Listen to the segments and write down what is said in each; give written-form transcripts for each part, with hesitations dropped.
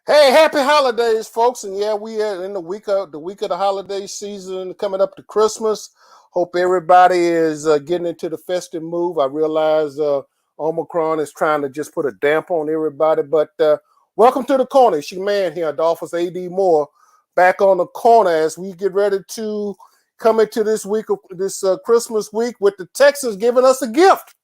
Hey, happy holidays, folks! And yeah, we are in the week of the holiday season, coming up to Christmas. Hope everybody is getting into the festive move. I realize Omicron is trying to just put a damp on everybody, but welcome to the corner. It's your man here, Adolphus AD Moore, back on the corner as we get ready to come into this week of this Christmas week with the Texans giving us a gift.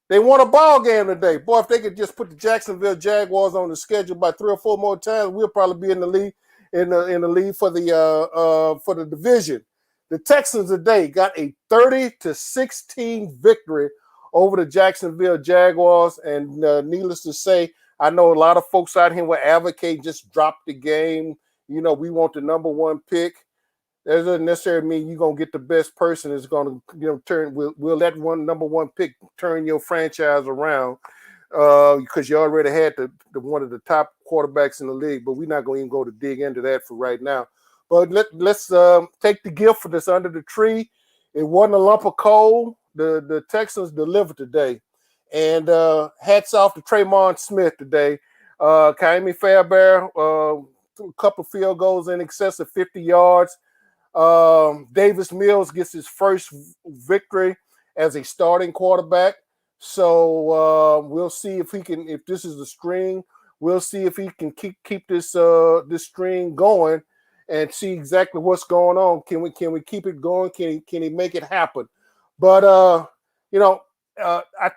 They won a ball game today. Boy, if they could just put the Jacksonville Jaguars on the schedule by 3 or 4 more times, we'll probably be in the league in the league for the division. The Texans today got a 30-16 victory over the Jacksonville Jaguars, and needless to say, I know a lot of folks out here will advocate just drop the game. You know, we want the number one pick. That doesn't necessarily mean you're gonna get the best person that's gonna, turn. We'll let number one pick turn your franchise around because you already had the one of the top quarterbacks in the league. But we're not going to even go to dig into that for right now. But let's take the gift that's under the tree. It wasn't a lump of coal. The Texans delivered today, and hats off to Tremont Smith today. Kaimi Fairbairn, a couple field goals in excess of 50 yards. Davis Mills gets his first victory as a starting quarterback. So we'll see if he can. If this is the string, we'll see if he can keep this string going and see exactly what's going on. Can we keep it going? Can he make it happen? But I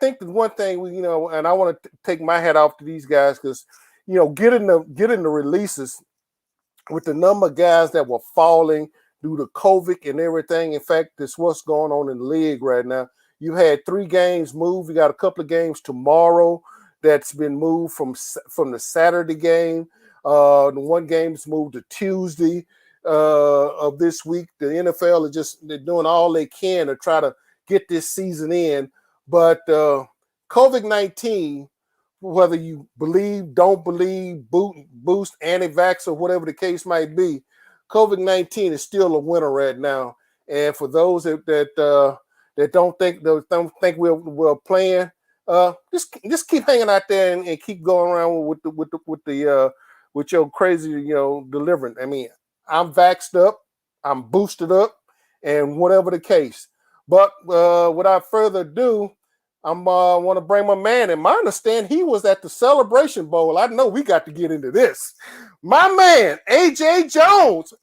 think the one thing and I want to take my hat off to these guys because getting the releases with the number of guys that were falling due to COVID and everything. In fact, this what's going on in the league right now. You had 3 games moved. You got a couple of games tomorrow that's been moved from the Saturday game. The one game's moved to Tuesday of this week. The NFL they're doing all they can to try to get this season in. But COVID-19, whether you believe, don't believe, boost, anti-vax, or whatever the case might be, COVID-19 is still a winner right now, and for those that don't think we're playing, just keep hanging out there and keep going around with your crazy delivering. I mean, I'm vaxxed up, I'm boosted up, and whatever the case. But without further ado, I want to bring my man in. I understand he was at the Celebration Bowl. I know we got to get into this. My man, AJ Jones.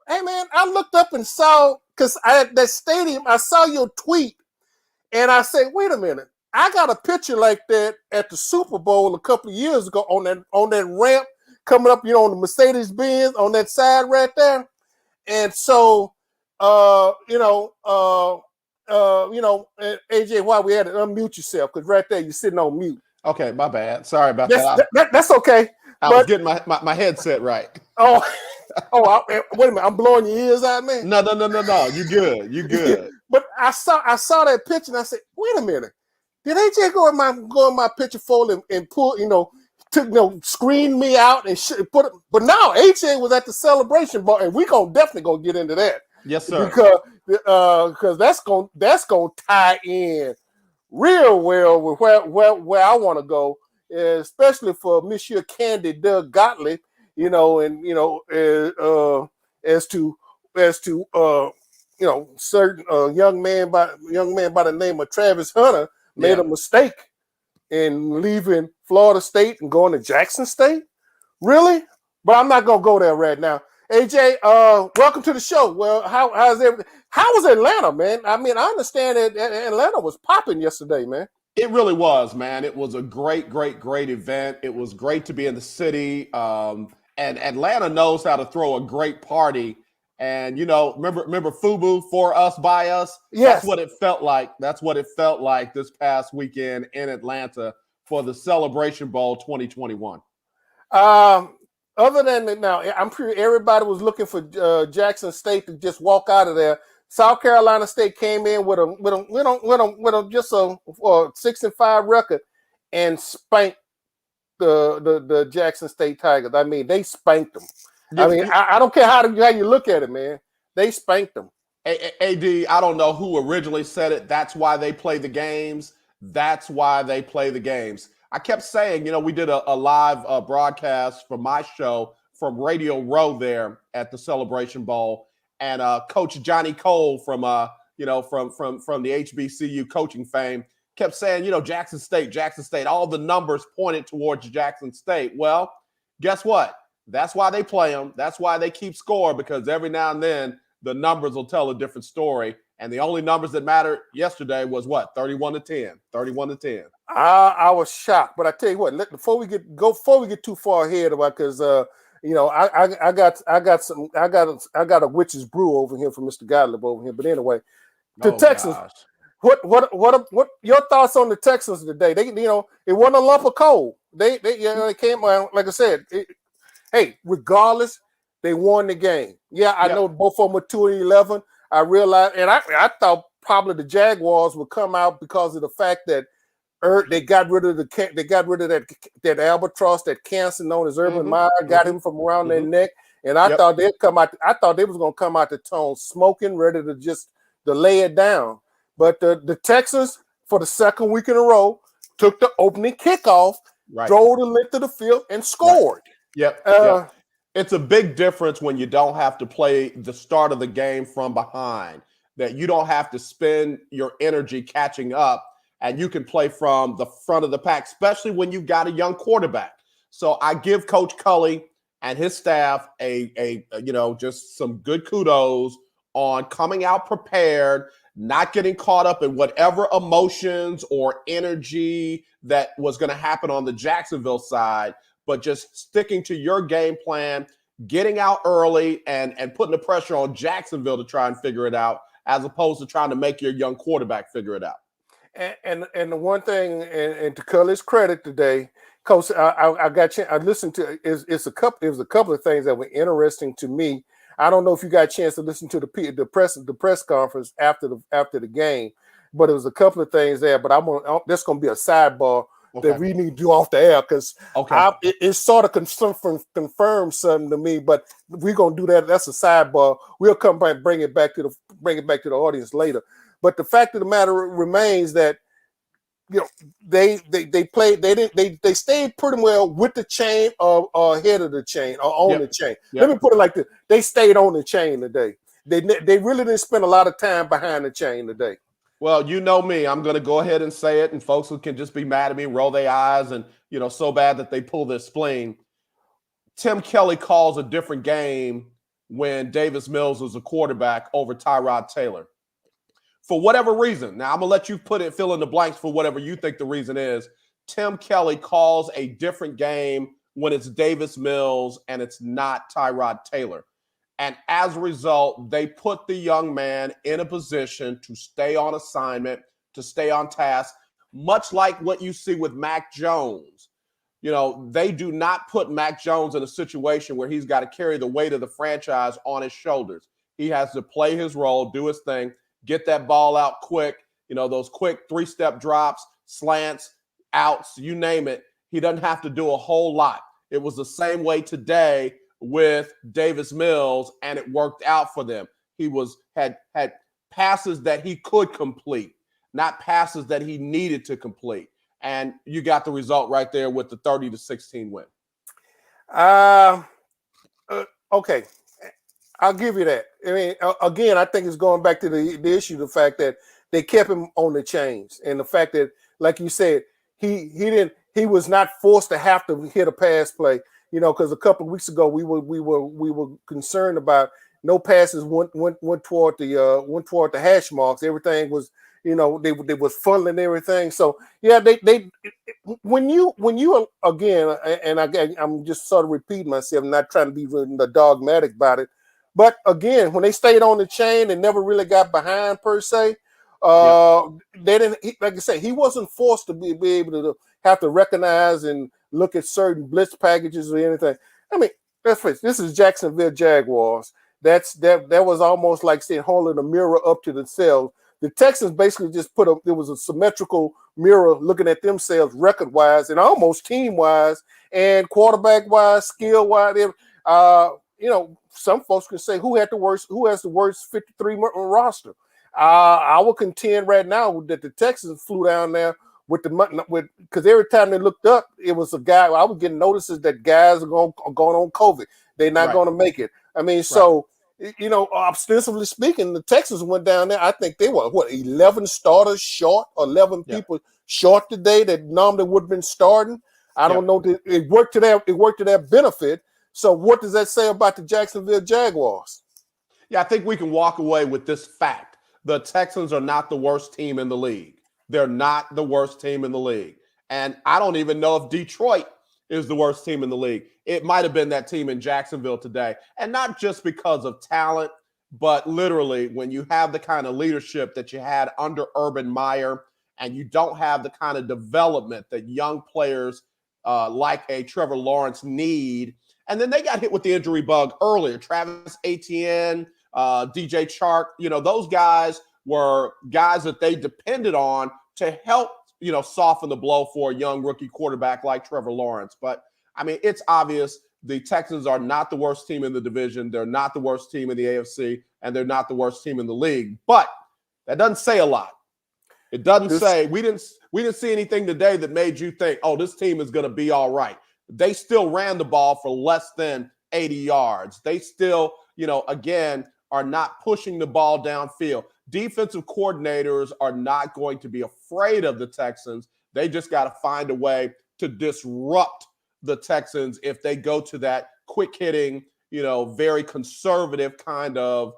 Hey, man, I looked up and saw, because at that stadium, I saw your tweet, and I said, wait a minute. I got a picture like that at the Super Bowl a couple of years ago on that ramp coming up, on the Mercedes-Benz on that side right there. And so, AJ, why we had to unmute yourself, because right there you're sitting on mute. Okay, my bad. Sorry about that. That's okay. I was getting my headset right. Wait a minute. I'm blowing your ears out, man. No. You good. But I saw that picture and I said, wait a minute. Did AJ go in my picture folder and pull, screen me out and put it? But now AJ was at the Celebration Bowl, and we definitely gonna get into that. Yes, sir. Because that's gonna tie in real well with where I want to go, especially for Monsieur Candy Doug Gottlieb, as to certain young man by the name of Travis Hunter made a mistake in leaving Florida State and going to Jackson State. Really? But I'm not gonna go there right now. AJ, welcome to the show. Well, how's everything? How was Atlanta, man? I mean, I understand that Atlanta was popping yesterday, man. It really was, man. It was a great event. It was great to be in the city. And Atlanta knows how to throw a great party. And, remember FUBU, for us, by us? Yes. That's what it felt like. That's what it felt like this past weekend in Atlanta for the Celebration Bowl 2021. Other than that, now, I'm pretty everybody was looking for Jackson State to just walk out of there. South Carolina State came in with a just a 6-5 record and spanked the Jackson State Tigers. I mean, they spanked them. I mean, I don't care how you look at it, man. They spanked them. AD, I don't know who originally said it. That's why they play the games. I kept saying, we did a live broadcast from my show from Radio Row there at the Celebration Bowl, and Coach Johnny Cole from from the HBCU coaching fame kept saying, Jackson State, all the numbers pointed towards Jackson State. Well, guess what? That's why they play them. That's why they keep score, because every now and then the numbers will tell a different story. And the only numbers that mattered yesterday was what? 31-10. 31-10. I was shocked, but I tell you what, before we get too far ahead about, because I got a witch's brew over here from Mr. Gottlieb over here. But anyway, the Texans. Gosh. What your thoughts on the Texans today? They it wasn't a lump of coal. They came, like I said. Hey, regardless, they won the game. Yeah, I know both of them were 2-11. I realized, and I thought probably the Jaguars would come out because of the fact that they got rid of that albatross, that cancer known as Urban Meyer, got him from around their neck, and I thought they'd come out. I thought they was gonna come out the tone smoking, ready to just to lay it down. But the Texans, for the second week in a row, took the opening kickoff, drove the length of the field, and scored. Yep. It's a big difference when you don't have to play the start of the game from behind, that you don't have to spend your energy catching up, and you can play from the front of the pack, especially when you've got a young quarterback. So I give Coach Culley and his staff just some good kudos on coming out prepared, not getting caught up in whatever emotions or energy that was going to happen on the Jacksonville side, but just sticking to your game plan, getting out early and putting the pressure on Jacksonville to try and figure it out, as opposed to trying to make your young quarterback figure it out. And the one thing, and to Culley's credit today, Coach, I listened to it was a couple of things that were interesting to me. I don't know if you got a chance to listen to the press conference after the game, but it was a couple of things there. But that's going to be a sidebar that we need to do off the air, because it sort of confirms something to me. But we're going to do that. That's a sidebar. We'll come back, bring it back to the audience later. But the fact of the matter remains that they stayed pretty well with the chain or ahead of the chain or on the chain. Let me put it like this: they stayed on the chain today. They really didn't spend a lot of time behind the chain today. Well, you know me, I'm going to go ahead and say it, and folks who can just be mad at me, roll their eyes, and so bad that they pull their spleen. Tim Kelly calls a different game when Davis Mills was a quarterback over Tyrod Taylor. For whatever reason, now I'm going to let you fill in the blanks for whatever you think the reason is. Tim Kelly calls a different game when it's Davis Mills and it's not Tyrod Taylor. And as a result, they put the young man in a position to stay on assignment, to stay on task, much like what you see with Mac Jones. They do not put Mac Jones in a situation where he's got to carry the weight of the franchise on his shoulders. He has to play his role, do his thing, get that ball out quick, those quick three-step drops, slants, outs, you name it. He doesn't have to do a whole lot. It was the same way today with Davis Mills, and it worked out for them. He had passes that he could complete, not passes that he needed to complete. And you got the result right there with the 30-16 win. Okay. I'll give you that. I mean, again, I think it's going back to the issue, the fact that they kept him on the chains, and the fact that, like you said, he was not forced to have to hit a pass play. Because a couple of weeks ago we were concerned about no passes went toward the hash marks. Everything was, they was funneling everything. So yeah, they when you again, and I'm just sort of repeating myself, not trying to be dogmatic about it. But again, when they stayed on the chain and never really got behind per se, they didn't. Like I said, he wasn't forced to be able to have to recognize and look at certain blitz packages or anything. I mean, let's face it, this is Jacksonville Jaguars. That was almost like saying holding a mirror up to themselves. The Texans basically just there was a symmetrical mirror looking at themselves record-wise and almost team-wise and quarterback-wise, skill-wise. Some folks can say who has the worst 53 roster. I will contend right now that the Texans flew down there with because every time they looked up, it was a guy. I was getting notices that guys are going on COVID. They're not Right. going to make it. I mean, Right. so ostensively speaking, the Texans went down there. I think they were 11 starters short, or 11 Yeah. people short today that normally would have been starting. I don't know. It worked to their benefit. So what does that say about the Jacksonville Jaguars? Yeah, I think we can walk away with this fact. The Texans are not the worst team in the league. They're not the worst team in the league. And I don't even know if Detroit is the worst team in the league. It might have been that team in Jacksonville today. And not just because of talent, but literally when you have the kind of leadership that you had under Urban Meyer, and you don't have the kind of development that young players like a Trevor Lawrence need. And then they got hit with the injury bug earlier. Travis Etienne, DJ Chark, those guys were guys that they depended on to help, soften the blow for a young rookie quarterback like Trevor Lawrence. But, I mean, it's obvious the Texans are not the worst team in the division. They're not the worst team in the AFC, and they're not the worst team in the league. But that doesn't say a lot. It doesn't say we didn't see anything today that made you think, oh, this team is going to be all right. They still ran the ball for less than 80 yards. They still, again, are not pushing the ball downfield. Defensive coordinators are not going to be afraid of the Texans. They just got to find a way to disrupt the Texans if they go to that quick hitting, very conservative kind of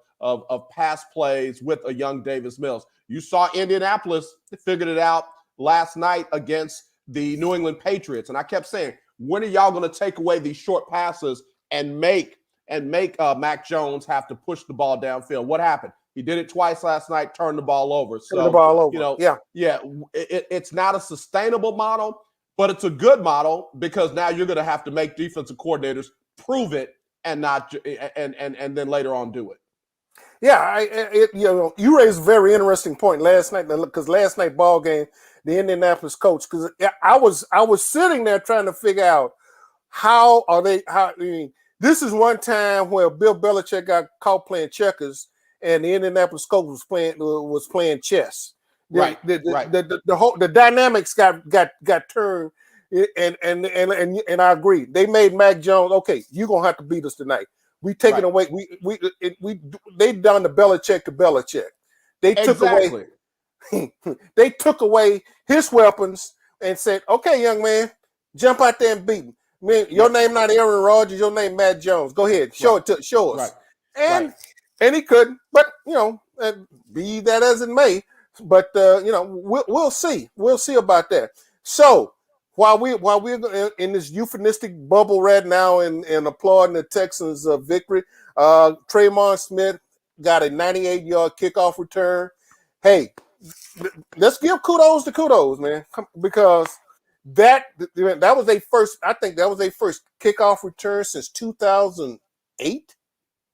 pass plays with a young Davis Mills. You saw Indianapolis figured it out last night against the New England Patriots. And I kept saying, when are y'all going to take away these short passes and make Mac Jones have to push the ball downfield? What happened? He did it twice last night, turned the ball over. It's not a sustainable model, but it's a good model because now you're going to have to make defensive coordinators prove it and not and then later on do it. Yeah, you raised a very interesting point last night because last night ball game, the Indianapolis coach, because I was sitting there trying to figure out this is one time where Bill Belichick got caught playing checkers and the Indianapolis coach was playing chess. The dynamics got turned, and I agree. They made Mac Jones, okay, you're gonna have to beat us tonight. We taking away. They done the Belichick to Belichick. They took away his weapons and said, "Okay, young man, jump out there and beat him. Man, your name not Aaron Rodgers. Your name Matt Jones. Go ahead, show us." And he couldn't. But be that as it may. But we'll see. We'll see about that. So while we're in this euphemistic bubble right now and applauding the Texans' victory, Tremon Smith got a 98-yard kickoff return. Hey, let's give kudos to kudos, man, because that was their first. I think that was their first kickoff return since 2008.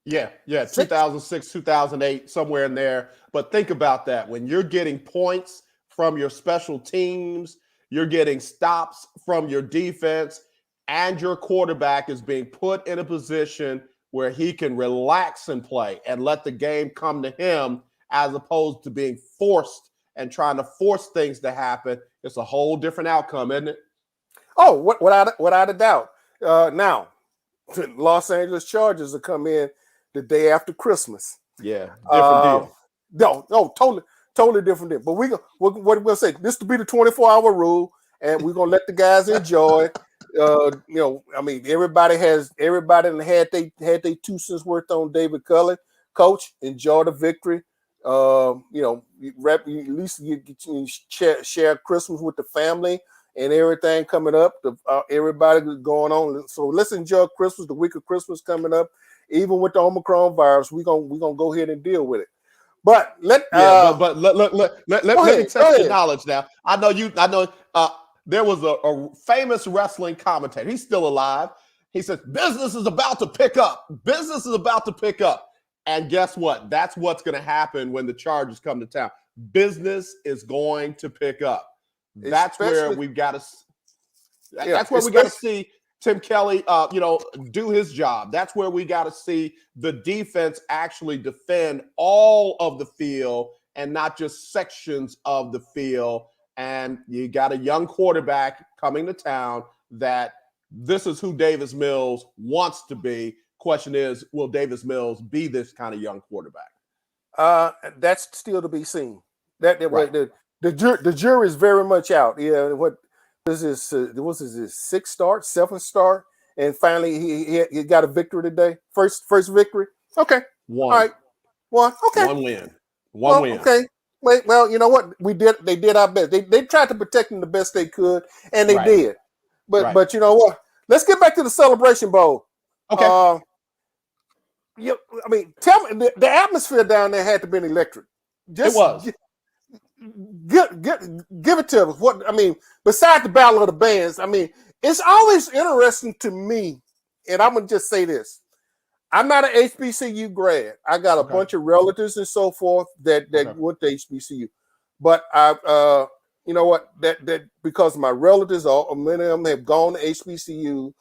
Yeah, 2006, 2008, somewhere in there. But think about that. When you're getting points from your special teams, you're getting stops from your defense, and your quarterback is being put in a position where he can relax and play and let the game come to him as opposed to being forced and trying to force things to happen. It's a whole different outcome, isn't it? Oh, without a doubt. Now, Los Angeles Chargers will come in the day after Christmas. Yeah, different deal. No, totally different deal. But what we're gonna say, this to be the 24-hour rule, and we're gonna let the guys enjoy. I mean, everybody had they 2 cents worth on David Culley. Coach, enjoy the victory. At least you share Christmas with the family and everything coming up. Everybody going on. So let's enjoy Christmas. The week of Christmas coming up. Even with the Omicron virus, we're gonna go ahead and deal with it. But let me test your knowledge now. I know there was a famous wrestling commentator. He's still alive. He says, business is about to pick up. Business is about to pick up. And guess what? That's what's going to happen when the Chargers come to town. Business is going to pick up. That's where we've got to. That's where we got to see Tim Kelly, do his job. That's where we got to see the defense actually defend all of the field and not just sections of the field. and you got a young quarterback coming to town that this is who Davis Mills wants to be. Question is, will Davis Mills be this kind of young quarterback? That's still to be seen. That Right. the jury is very much out. Yeah, what this is his sixth start, seventh start, and finally he got a victory today. First victory. Okay, all One. right, one. Okay, One win. One well, win. okay. Wait, well, you know what? They did our best. They tried to protect him the best they could, and they Right. did. Right. But you know what? Let's get back to the Celebration Bowl. Okay. Yeah, I mean, tell me the atmosphere down there had to be electric. It Just was. give it to us. What I mean, besides the Battle of the Bands, I mean, it's always interesting to me, and I'm gonna just say this: I'm not an HBCU grad. I got a Okay. bunch of relatives and so forth that Okay. went to HBCU, but I, you know what? That because my relatives, many of them have gone to HBCU,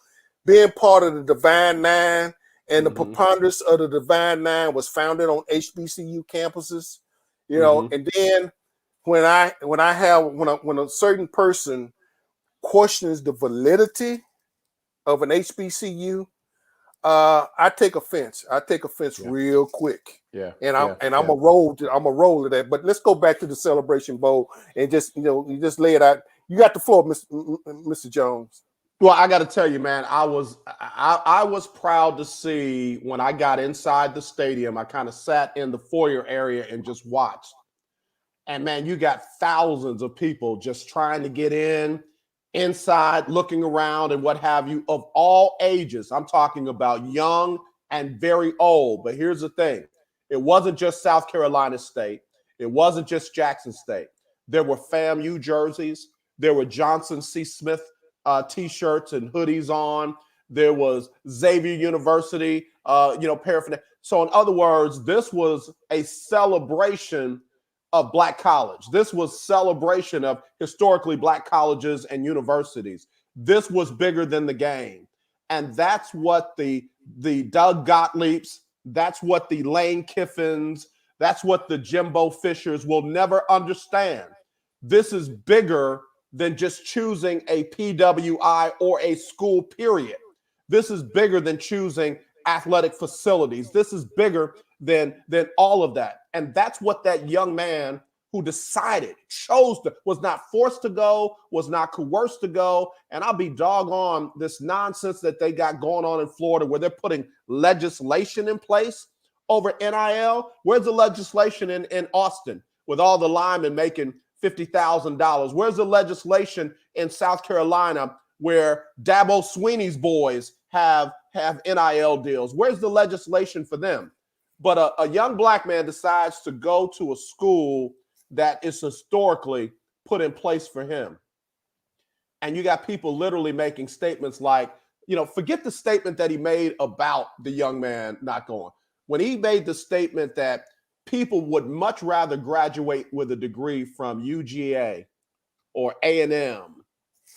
being part of the Divine Nine. And the preponderance of the Divine Nine was founded on HBCU campuses, you know. And then when a certain person questions the validity of an HBCU, I take offense. I take offense real quick. Yeah. And I'm a roll to that. But let's go back to the Celebration Bowl and just you just lay it out. You got the floor, Mr. Jones. Well, I got to tell you, man, I was proud to see when I got inside the stadium. I kind of sat in the foyer area and just watched. And man, you got thousands of people just trying to get inside, looking around and what have you, of all ages. I'm talking about young and very old. But here's the thing. It wasn't just South Carolina State. It wasn't just Jackson State. There were FAMU jerseys. There were Johnson C. Smith T-shirts and hoodies on. There was Xavier University, paraphernalia. So in other words, this was a celebration of Black college. This was celebration of historically Black colleges and universities. This was bigger than the game. And that's what the Doug Gottliebs, that's what the Lane Kiffins, that's what the Jimbo Fishers will never understand. This is bigger than just choosing a PWI or a school, period. This is bigger than choosing athletic facilities. This is bigger than all of that. And that's what that young man who decided, was not forced to go, was not coerced to go. And I'll be doggone this nonsense that they got going on in Florida where they're putting legislation in place over NIL. Where's the legislation in Austin with all the linemen making $50,000? Where's the legislation in South Carolina where Dabo Sweeney's boys have NIL deals? Where's the legislation for them? But a young Black man decides to go to a school that is historically put in place for him. And you got people literally making statements like, forget the statement that he made about the young man not going. When he made the statement that people would much rather graduate with a degree from UGA or A&M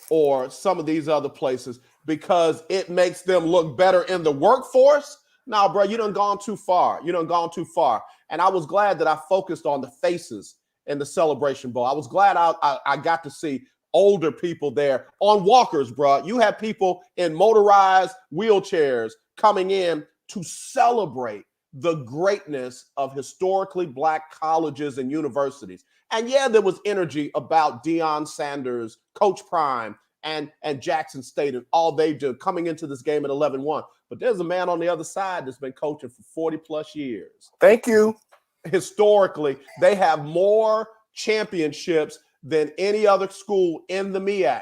or some of these other places because it makes them look better in the workforce. Nah, bro, you done gone too far. And I was glad that I focused on the faces in the Celebration Bowl. I was glad I got to see older people there on walkers, bro. You have people in motorized wheelchairs coming in to celebrate the greatness of historically Black colleges and universities. And yeah, there was energy about Deion Sanders, Coach Prime, and Jackson State and all they do coming into this game at 11-1. But there's a man on the other side that's been coaching for 40 plus years. Thank you. Historically, they have more championships than any other school in the MEAC.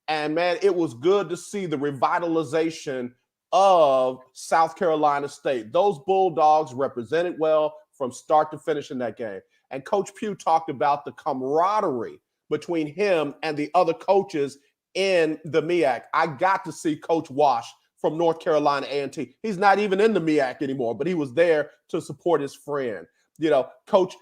And man, it was good to see the revitalization of South Carolina State. Those Bulldogs represented well from start to finish in that game. And Coach Pugh talked about the camaraderie between him and the other coaches in the MEAC. I got to see Coach Wash from North Carolina A&T. He's not even in the MEAC anymore, but he was there to support his friend. Coach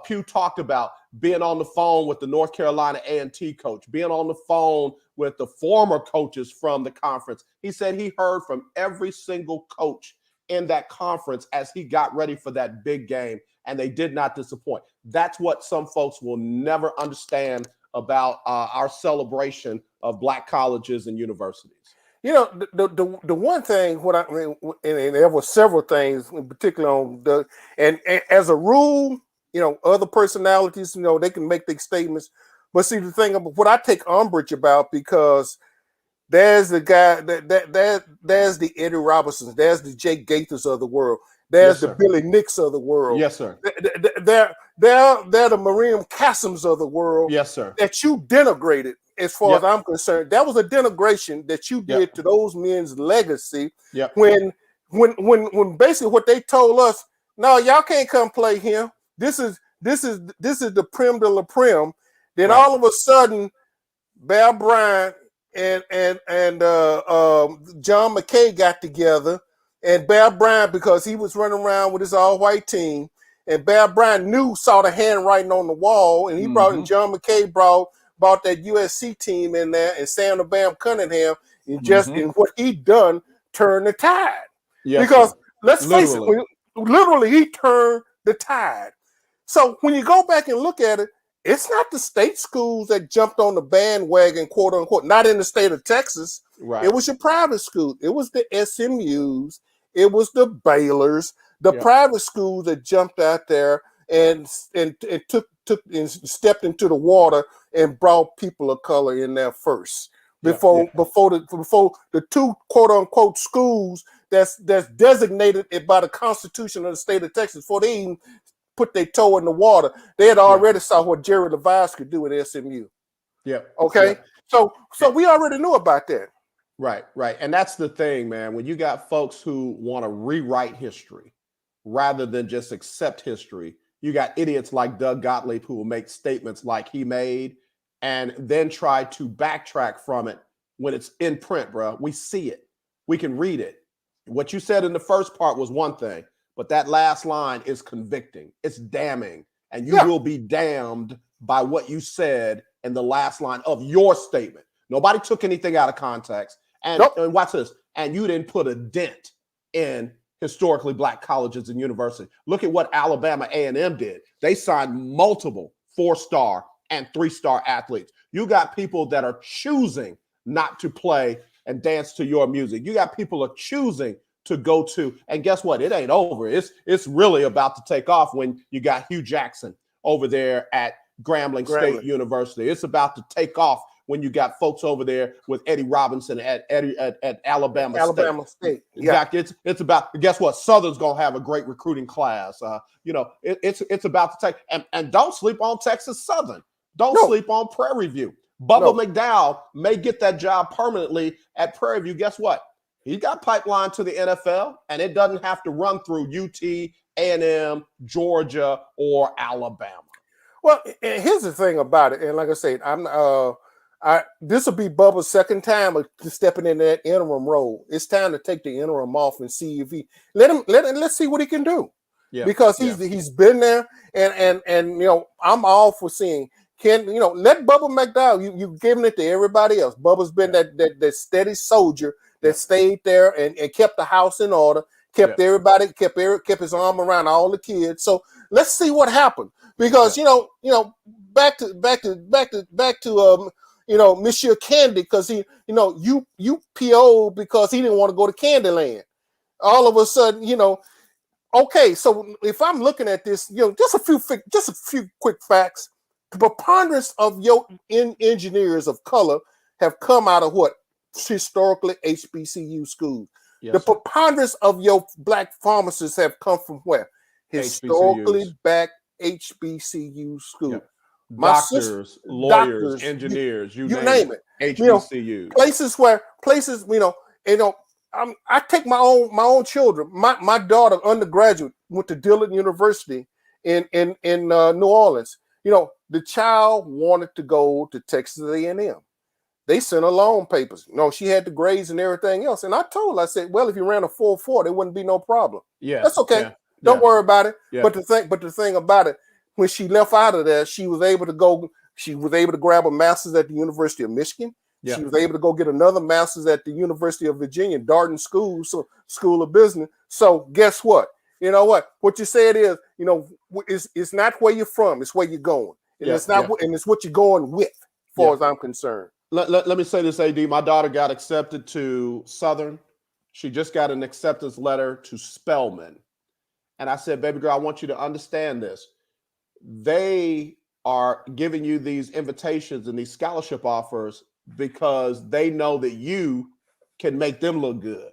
Pugh talked about being on the phone with the North Carolina A&T coach, being on the phone with the former coaches from the conference. He said he heard from every single coach in that conference as he got ready for that big game, and they did not disappoint. That's what some folks will never understand about our celebration of Black colleges and universities. You know, the one thing, what I mean, and there were several things, in particular on and as a rule, you know, other personalities, you know, they can make big statements. But see, the thing about what I take umbrage about, because there's the guy there's the Eddie Robinsons, there's the Jake Gaithers of the world, there's Yes, the sir. Billy Nicks of the world. Yes, sir. They're the Miriam Kassams of the world Yes, sir. that you denigrated. As far Yep. as I'm concerned, that was a denigration that you did Yep. to those men's legacy. Yep. When basically what they told us, no, y'all can't come play here. This is the prime de la prime. Then Right. all of a sudden, Bear Bryant and John McKay got together, and Bear Bryant, because he was running around with his all-white team, and Bear Bryant saw the handwriting on the wall, and he brought in John McKay brought that USC team in there, and Sam the Bam Cunningham, and and what he done turned the tide. Yes, Because sir. let's face it, literally he turned the tide. So when you go back and look at it, it's not the state schools that jumped on the bandwagon, quote unquote, not in the state of Texas. Right. It was your private school. It was the SMUs. It was the Baylors, the private schools that jumped out there and took and stepped into the water and brought people of color in there first. Before the two quote unquote schools that's designated by the Constitution of the state of Texas, before they even put their toe in the water, they had already saw what Jerry Levice could do at SMU. Yeah. Okay. Yep. So we already knew about that. Right. And that's the thing, man. When you got folks who want to rewrite history rather than just accept history, you got idiots like Doug Gottlieb who will make statements like he made and then try to backtrack from it when it's in print, bro. We see it. We can read it. What you said in the first part was one thing, but that last line is convicting. It's damning. And you will be damned by what you said in the last line of your statement. Nobody took anything out of context. And, and watch this. And you didn't put a dent in historically Black colleges and universities. Look at what Alabama A&M did. They signed multiple 4-star and 3-star athletes. You got people that are choosing not to play and dance to your music. You got people are choosing to go to, and guess what? It ain't over. It's really about to take off when you got Hugh Jackson over there at Grambling State University. It's about to take off when you got folks over there with Eddie Robinson at Alabama State. In fact, it's about, guess what? Southern's gonna have a great recruiting class. It's about to take, and don't sleep on Texas Southern. Don't sleep on Prairie View. Bubba McDowell may get that job permanently at Prairie View. Guess what? He got pipeline to the NFL, and it doesn't have to run through UT, A&M, Georgia, or Alabama. Well, and here's the thing about it, and like I said, this will be Bubba's second time of stepping in that interim role. It's time to take the interim off and see if let's see what he can do. Yeah, because he's been there, and I'm all for seeing. Let Bubba McDowell. You giving it to everybody else. Bubba's been that steady soldier that stayed there and kept the house in order, kept everybody, kept his arm around all the kids. So let's see what happened. Because back to Monsieur Candy, because he you PO'd because he didn't want to go to Candyland. All of a sudden, okay. So if I'm looking at this, just a few quick facts. The preponderance of your engineers of color have come out of what? Historically HBCU schools. Yes, the preponderance of your Black pharmacists have come from where? Historically black HBCU school. Yep. Doctors, lawyers, engineers, you name it. HBCU. Places, I take my own children. My daughter, undergraduate, went to Dillard University in New Orleans. The child wanted to go to Texas A&M. They sent her loan papers. She had the grades and everything else. And I told her, I said, well, if you ran a 4.4, there wouldn't be no problem. Yeah, that's okay. Yeah. Don't worry about it. Yeah. But the thing about it, when she left out of there, she was able to grab a master's at the University of Michigan. Yeah. She was able to go get another master's at the University of Virginia, Darden School of Business. So guess what? You know what? What you said is, it's not where you're from, it's where you're going. And it's not and it's what you're going with. far as I'm concerned. Let me say this, AD. My daughter got accepted to Southern. She just got an acceptance letter to Spelman. And I said, baby girl, I want you to understand this. They are giving you these invitations and these scholarship offers because they know that you can make them look good.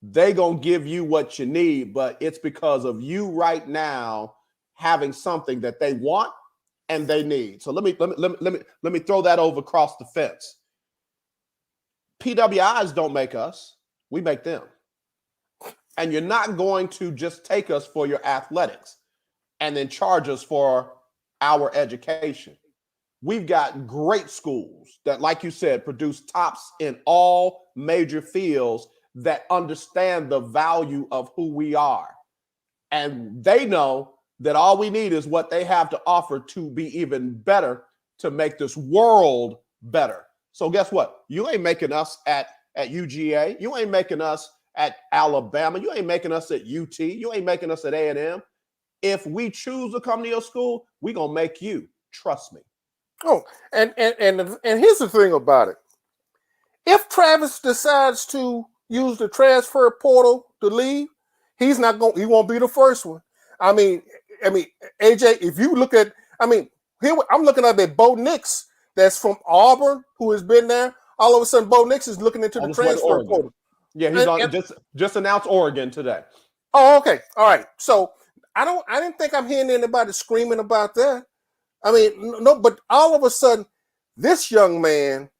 They gonna give you what you need, but it's because of you right now having something that they want and they need. So let me throw that over across the fence. PWIs don't make us, we make them. And you're not going to just take us for your athletics and then charge us for our education. We've got great schools that, like you said, produce tops in all major fields that understand the value of who we are. And they know that all we need is what they have to offer to be even better, to make this world better. So guess what? You ain't making us at UGA. You ain't making us at Alabama. You ain't making us at UT. You ain't making us at A&M. If we choose to come to your school, we're going to make you. Trust me. Oh, and here's the thing about it. If Travis decides to use the transfer portal to leave, he won't be the first one. I mean, AJ, if you look at, here I'm looking at that Bo Nix that's from Auburn, who has been there. All of a sudden, Bo Nix is looking into the transfer portal. Yeah, he's just announced Oregon today. Oh, okay. All right. So I didn't think I'm hearing anybody screaming about that. I mean, no, but all of a sudden, this young man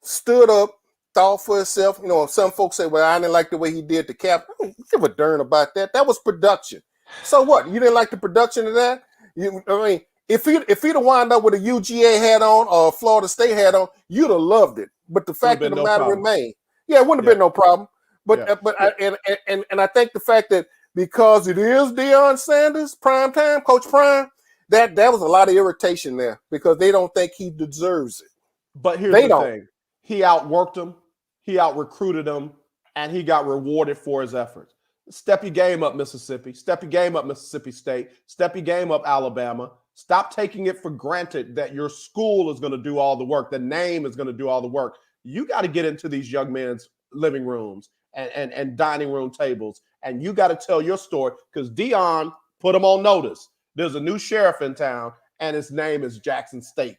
stood up, thought for himself. You know, some folks say, well, I didn't like the way he did the cap. I don't give a darn about that. That was production. So what? You didn't like the production of that? If he'd have wound up with a UGA hat on or a Florida State hat on, you'd have loved it. But the fact of the matter remained. Yeah, it wouldn't have been no problem. But I think the fact that because it is Deion Sanders, prime time, Coach Prime, that was a lot of irritation there because they don't think he deserves it. But here's the thing. He outworked them, he out-recruited them, and he got rewarded for his efforts. Step your game up, Mississippi. Step your game up, Mississippi State. Step your game up, Alabama. Stop taking it for granted that your school is going to do all the work. The name is going to do all the work. You got to get into these young men's living rooms and dining room tables, and you got to tell your story because Deion put them on notice. There's a new sheriff in town, and his name is Jackson State.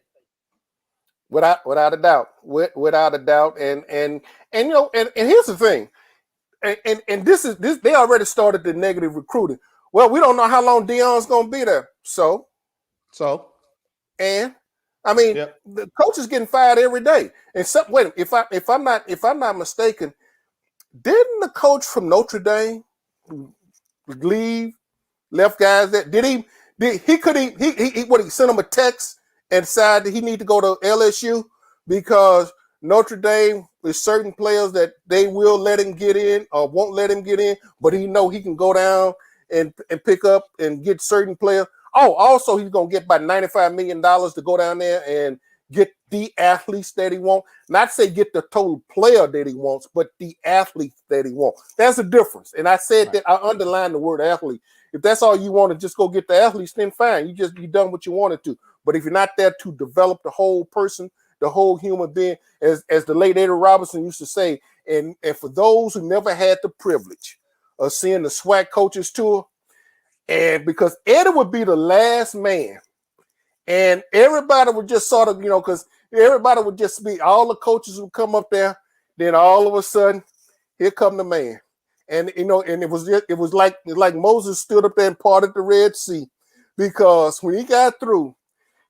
Without a doubt, without a doubt, and you know, and here's the thing, and this they already started the negative recruiting. Well, we don't know how long Deion's going to be there, so, and I mean, the coach is getting fired every day. And if I'm not mistaken, didn't the coach from Notre Dame leave? Left guys that he sent him a text and decided that he need to go to LSU because Notre Dame is certain players that they will let him get in or won't let him get in, but he know he can go down and pick up and get certain players. Oh, also he's gonna get about $95 million to go down there and get the athletes that he wants. Not say get the total player that he wants, but the athletes that he wants. That's the difference. And I said that I underlined the word athlete. If that's all you want to just go get the athletes, then fine. You done what you wanted to. But if you're not there to develop the whole person, the whole human being, as the late Eddie Robinson used to say, and for those who never had the privilege of seeing the SWAC coaches tour, and because Eddie would be the last man, and everybody would just sort of, you know, because everybody would just be, all the coaches would come up there, then all of a sudden, here come the man. And you know, and it was like Moses stood up there and parted the Red Sea, because when he got through,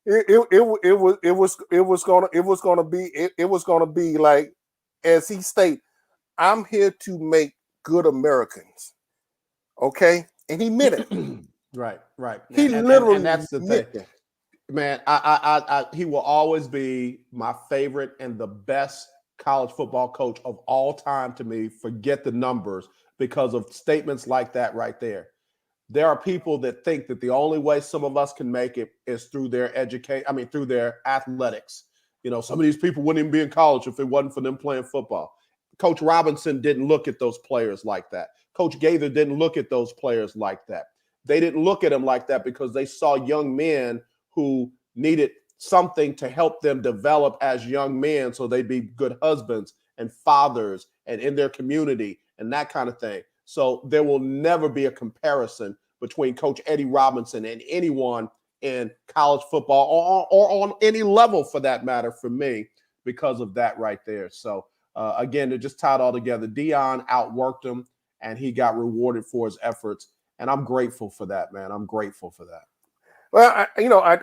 it was gonna be like, as he stated, I'm here to make good Americans. Okay, and he meant it. Right. He literally and that's the thing, man. He will always be my favorite and the best college football coach of all time to me. Forget the numbers. Because of statements like that right there. There are people that think that the only way some of us can make it is through their through their athletics. You know, some of these people wouldn't even be in college if it wasn't for them playing football. Coach Robinson didn't look at those players like that. Coach Gaither didn't look at those players like that. They didn't look at them like that because they saw young men who needed something to help them develop as young men so they'd be good husbands and fathers and in their community and that kind of thing. So there will never be a comparison between Coach Eddie Robinson and anyone in college football or on any level for that matter for me because of that right there. So again, to just tie it all together, Deion outworked him and he got rewarded for his efforts. And I'm grateful for that, man. I'm grateful for that. Well,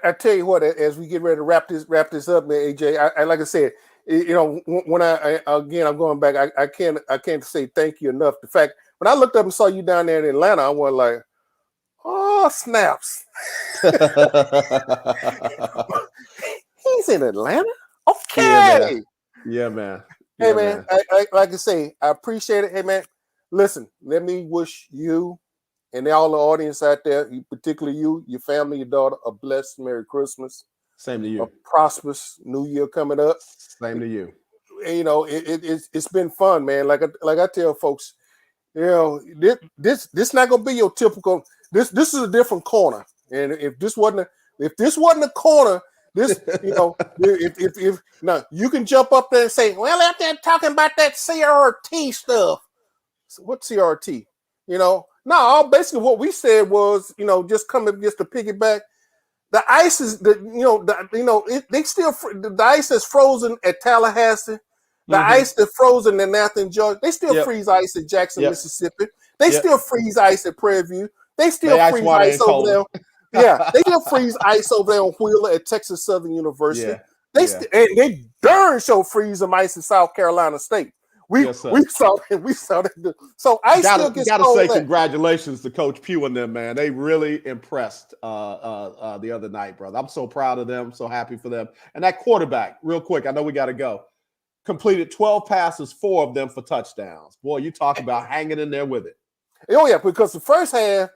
I tell you what, as we get ready to wrap this up, man, AJ, I like I said, when I'm going back, I can't say thank you enough. The fact when I looked up and saw you down there in Atlanta, I was like, oh snaps, he's in Atlanta. Okay, yeah, man. Hey man, I like I say, I appreciate it. Hey man, listen, let me wish you and all the audience out there, particularly you, your family, your daughter, a blessed Merry Christmas. Same to you. A prosperous New Year coming up. Same to you. It's been fun, man. Like I tell folks, this not gonna be your typical. This is a different corner, and if this wasn't a corner, this if now you can jump up there and say, well, out there talking about that CRT stuff. So what CRT? No, basically what we said was, just to piggyback. The ice is they still the ice is frozen at Tallahassee. The ice that's frozen in Athens, Georgia. They still freeze ice at Jackson, Mississippi. They still freeze ice at Prairie View. They still freeze ice over there. Yeah, they still freeze ice over there on Wheeler at Texas Southern University. They darn sure freeze some ice in South Carolina State. We saw that. So I still get gotta say congratulations to Coach Pugh and them, man. They really impressed the other night, brother. I'm so proud of them, so happy for them. And that quarterback, real quick, I know we gotta go. Completed 12 passes, 4 of them for touchdowns. Boy, you talk about hanging in there with it. Oh yeah, because the first half,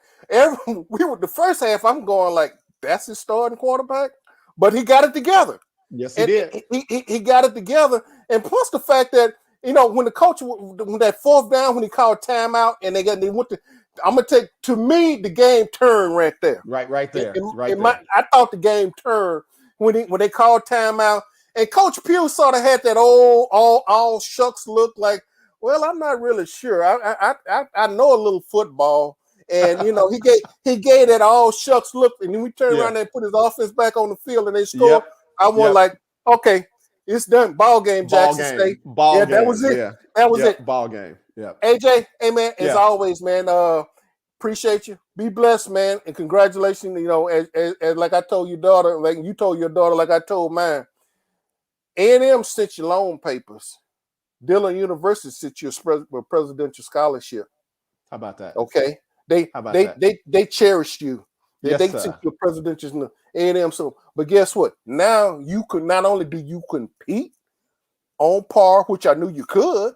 I'm going like, that's his starting quarterback, but he got it together. Yes, he did. He got it together, and plus the fact that. When the coach, when that fourth down, when he called timeout, and they went to, I'm gonna take, to me, the game turned right there. Right there. I thought the game turned when they called timeout, and Coach Pugh sort of had that old all shucks look, like, well, I'm not really sure. I know a little football, and he gave that all shucks look, and then we turned around and put his offense back on the field, and they scored. I was like, okay. It's done. Ball game, Jackson State. That was it. Yeah. That was it. Ball game. Yeah. AJ, hey man, as always, man. Appreciate you. Be blessed, man, and congratulations. As like I told your daughter, like you told your daughter, like I told mine. A&M sent you loan papers. Dillon University sent you a presidential scholarship. How about that? Okay. They cherished you. They sent you a presidential A&M. So, but guess what? Now you could not only do you compete on par, which I knew you could,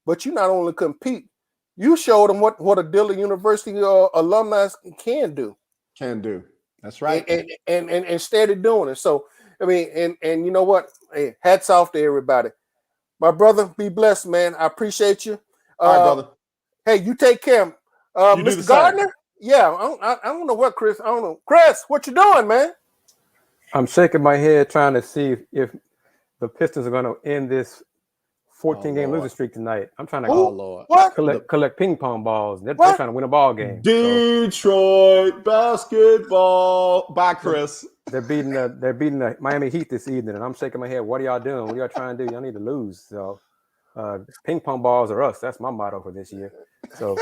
but you not only compete, you showed them what a Dillon University alumni can do. That's right. And started doing it. So I mean, and you know what? Hey, hats off to everybody. My brother, be blessed, man. I appreciate you. All right, brother. Hey, you take care. Mr. Gardner? Yeah, I don't know what, Chris. I don't know. Chris, what you doing, man? I'm shaking my head trying to see if the Pistons are going to end this 14-game losing streak tonight. I'm trying to collect ping pong balls. They're trying to win a ball game. Detroit basketball. Bye, Chris. They're beating the Miami Heat this evening, and I'm shaking my head. What are y'all doing? What are y'all trying to do? Y'all need to lose. So ping pong balls are us. That's my motto for this year. So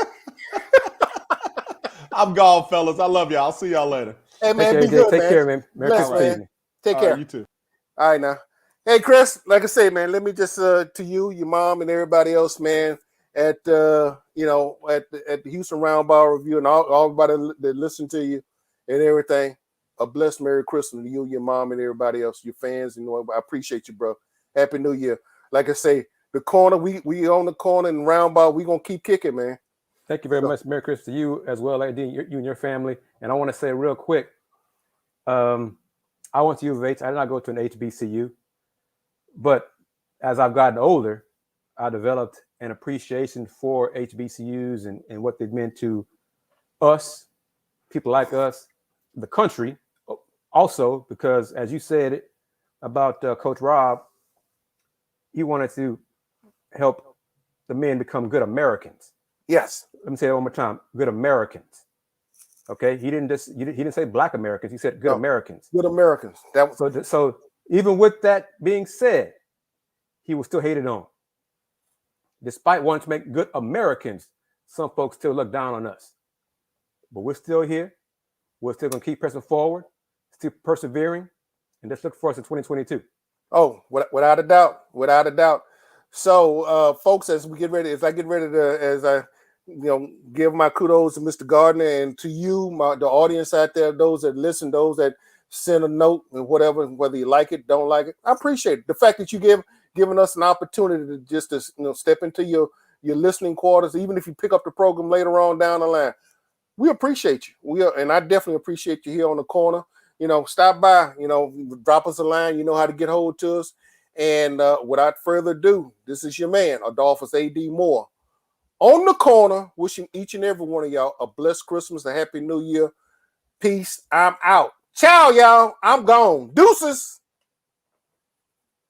I'm gone, fellas. I love y'all. I'll see y'all later. Hey, man, take care, man. Merry Christmas evening. Take care. You too. All right, now. Hey, Chris, like I say, man, let me just, to you, your mom, and everybody else, man, at the Houston Roundball Review and all everybody that listen to you and everything, a blessed Merry Christmas to you, your mom, and everybody else, your fans. I appreciate you, bro. Happy New Year. Like I say, the corner, we on the corner and Roundball, we going to keep kicking, man. Thank you very much. Merry Christmas to you as well, AD, you and your family. And I want to say real quick, I went to UVH. I did not go to an HBCU. But as I've gotten older, I developed an appreciation for HBCUs and what they've meant to us, people like us, the country. Also, because as you said, about Coach Rob. He wanted to help the men become good Americans. Yes. Let me say that one more time. Good Americans. Okay. He didn't say Black Americans. He said good Americans. Good Americans. That was so even with that being said, he was still hated on. Despite wanting to make good Americans, some folks still look down on us. But we're still here. We're still going to keep pressing forward, still persevering, and let's look for us in 2022. Oh, without a doubt, without a doubt. So, folks, as I get ready to, give my kudos to Mr. Gardner and to you, the audience out there, those that listen, those that send a note and whatever, whether you like it, don't like it, I appreciate it. The fact that you giving us an opportunity to just to step into your listening quarters, even if you pick up the program later on down the line. We appreciate you. And I definitely appreciate you here on the corner. Stop by, drop us a line. You know how to get hold to us. And without further ado, this is your man, Adolphus AD Moore, on the corner, wishing each and every one of y'all a blessed Christmas, a happy New Year. Peace. I'm out. Ciao, y'all. I'm gone. Deuces.